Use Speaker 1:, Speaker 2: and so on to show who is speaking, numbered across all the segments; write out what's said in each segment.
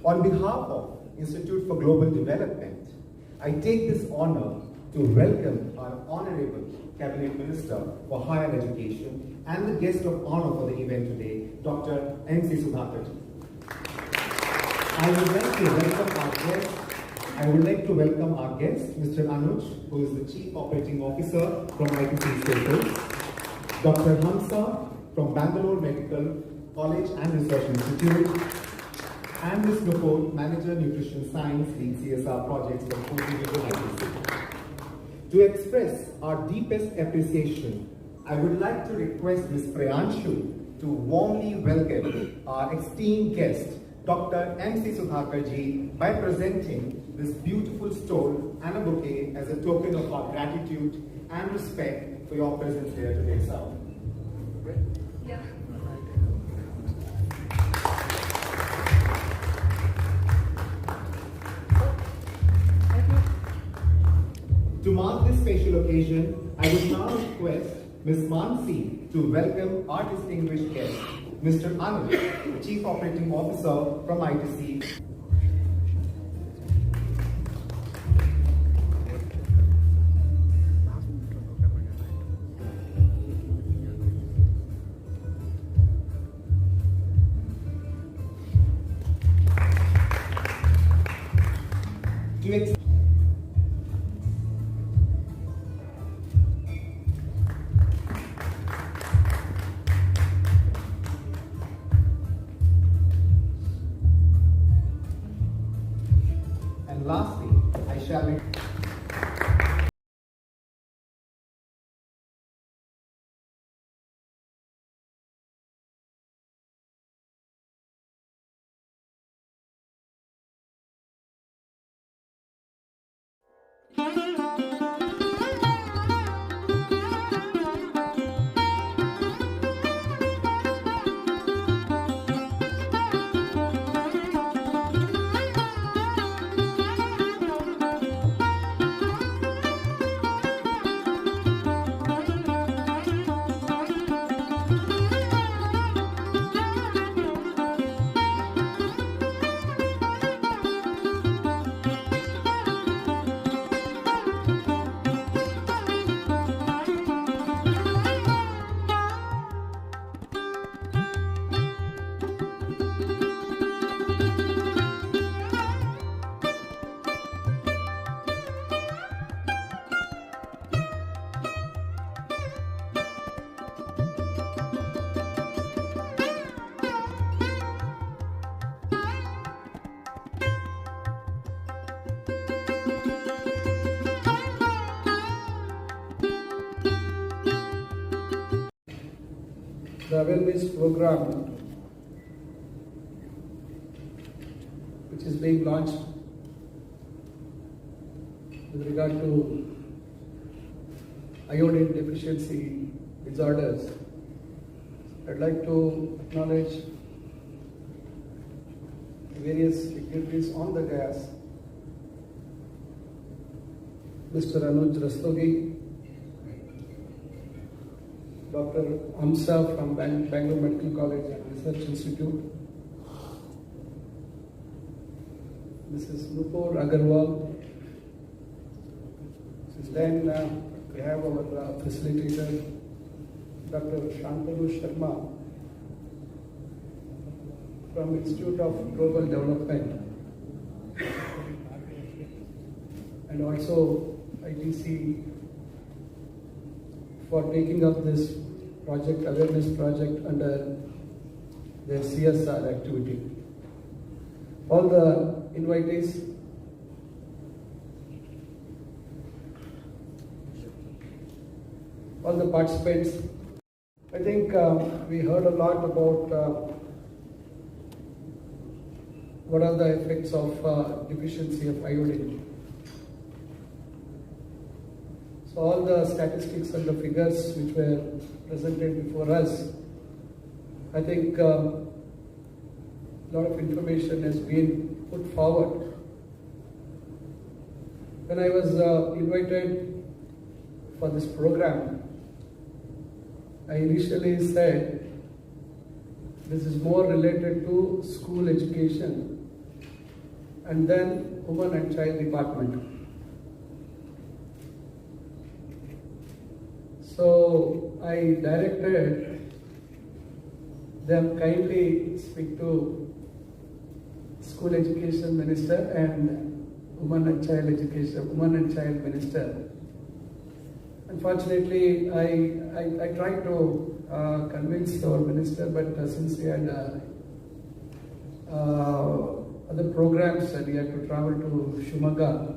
Speaker 1: On behalf of Institute for Global Development, I take this honor to welcome our Honorable Cabinet Minister for Higher Education and the guest of honor for the event today, Dr. M.C. Sudhakarji. I would like to welcome our guest, Mr. Anuj, who is the Chief Operating Officer from ITC Staples, Dr. Hamsa from Bangalore Medical College and Research Institute, and Ms. Nupur, Manager Nutrition Science, lead CSR projects from ITC. To express our deepest appreciation, I would like to request Ms. Priyanshu to warmly welcome our esteemed guest, Dr. M.C. Sudhakarji, by presenting this beautiful stole and a bouquet as a token of our gratitude and respect for your presence here today, sir.
Speaker 2: Yeah.
Speaker 1: To mark this special occasion, I would now request Ms. Mansi to welcome our distinguished guest, Mr. Anuj, Chief Operating Officer from ITC. And lastly, I shall be
Speaker 3: the awareness program which is being launched with regard to iodine deficiency disorders. I'd like to acknowledge the various dignitaries on the dais. Mr. Anuj Rastogi, Dr. Hamsa from Bangalore Medical College and Research Institute, Mrs. Nupur Agarwal. Then we have our facilitator, Dr. Shantanu Sharma from Institute of Global Development, and also ITC for taking up this project, awareness project, under their CSR activity. All the invitees, all the participants, I think we heard a lot about what are the effects of deficiency of iodine. So all the statistics and the figures which were presented before us, I think a lot of information has been put forward. When I was invited for this program, I initially said this is more related to school education and then Women and Child Department. So I directed them kindly speak to School Education Minister and Women and Child Minister. Unfortunately, I tried to convince our minister, but since he had other programs and he had to travel to Shumaga,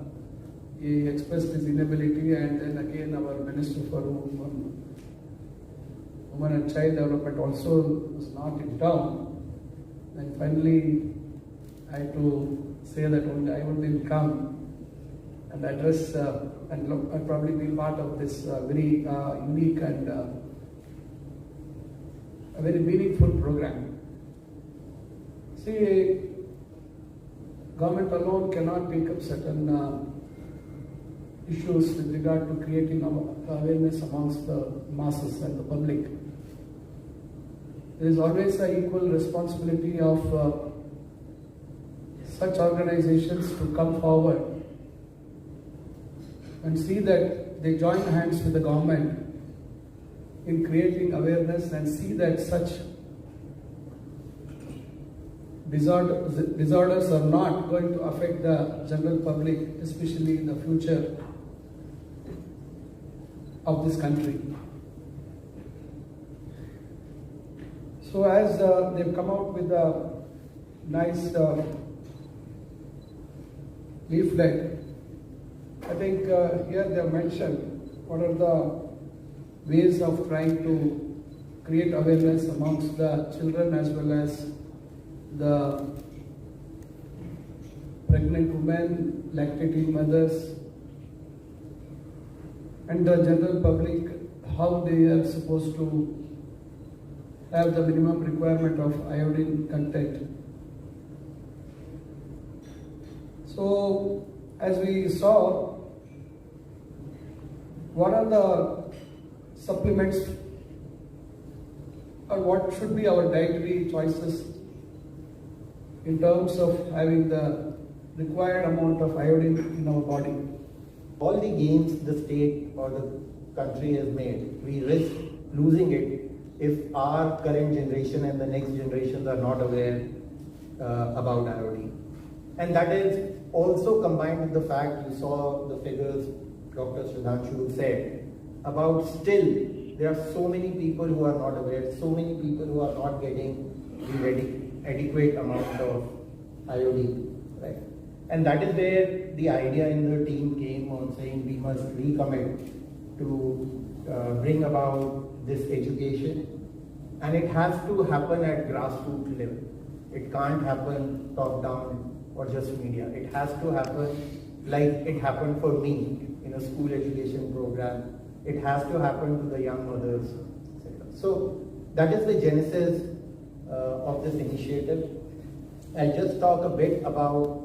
Speaker 3: he expressed his inability, and then again our Minister for Women and Child Development also was not in town. And finally, I had to say that only I will come and address and probably be part of this very unique and a very meaningful program. See, government alone cannot take up certain issues with regard to creating awareness amongst the masses and the public. There is always an equal responsibility of such organizations to come forward and see that they join hands with the government in creating awareness and see that such disorders are not going to affect the general public, especially in the future of this country. So as they've come out with a nice leaflet, I think here they have mentioned what are the ways of trying to create awareness amongst the children as well as the pregnant women, lactating mothers, and the general public, how they are supposed to have the minimum requirement of iodine content. So, as we saw, what are the supplements or what should be our dietary choices in terms of having the required amount of iodine in our body?
Speaker 2: All the gains the state or the country has made, we risk losing it if our current generation and the next generations are not aware about iodine. And that is also combined with the fact you saw the figures Dr. Sudhanshu said about still there are so many people who are not aware, so many people who are not getting the adequate amount of iodine, right? And that is where the idea in the team came on saying we must recommit to bring about this education, and it has to happen at grassroots level. It can't happen top down or just media. It has to happen like it happened for me in a school education program. It has to happen to the young mothers, etc. So that is the genesis of this initiative. I'll just talk a bit about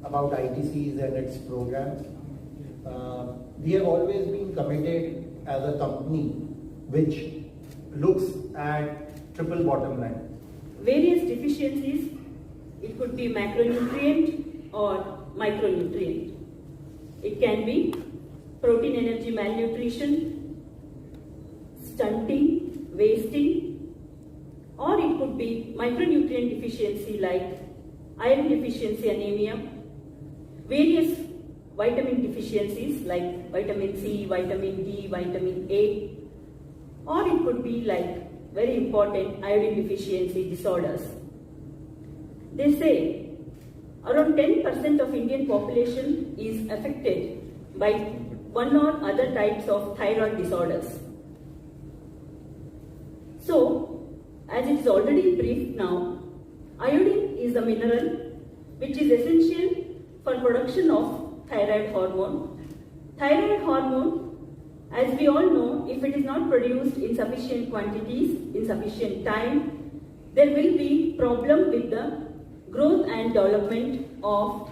Speaker 2: about ITCs and its programs. We have always been committed as a company which looks at triple bottom line.
Speaker 4: Various deficiencies, it could be macronutrient or micronutrient. It can be protein energy malnutrition, stunting, wasting, or it could be micronutrient deficiency like iron deficiency anemia, various vitamin deficiencies like vitamin C, vitamin D, vitamin A, or it could be like very important iodine deficiency disorders. They say around 10% of Indian population is affected by one or other types of thyroid disorders. So, as it is already briefed now, iodine is a mineral which is essential for production of thyroid hormone. Thyroid hormone, as we all know, if it is not produced in sufficient quantities, in sufficient time, there will be problem with the growth and development of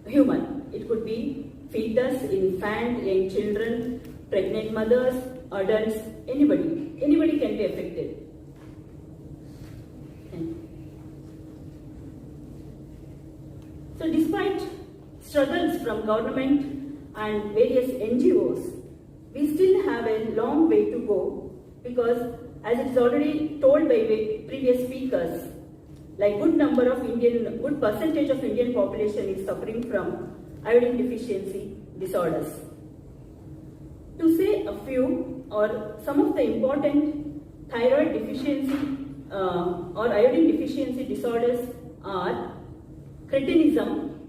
Speaker 4: human. It could be fetus, infant, young children, pregnant mothers, adults, anybody can be affected. So despite struggles from government and various NGOs, we still have a long way to go, because as it is already told by previous speakers, like good percentage of Indian population is suffering from iodine deficiency disorders. To say a few or some of the important thyroid deficiency or iodine deficiency disorders are cretinism,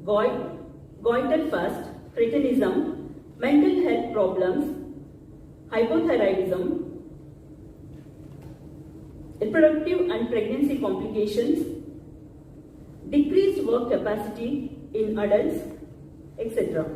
Speaker 4: goiter first, cretinism, mental health problems, hypothyroidism, reproductive and pregnancy complications, decreased work capacity in adults, etc.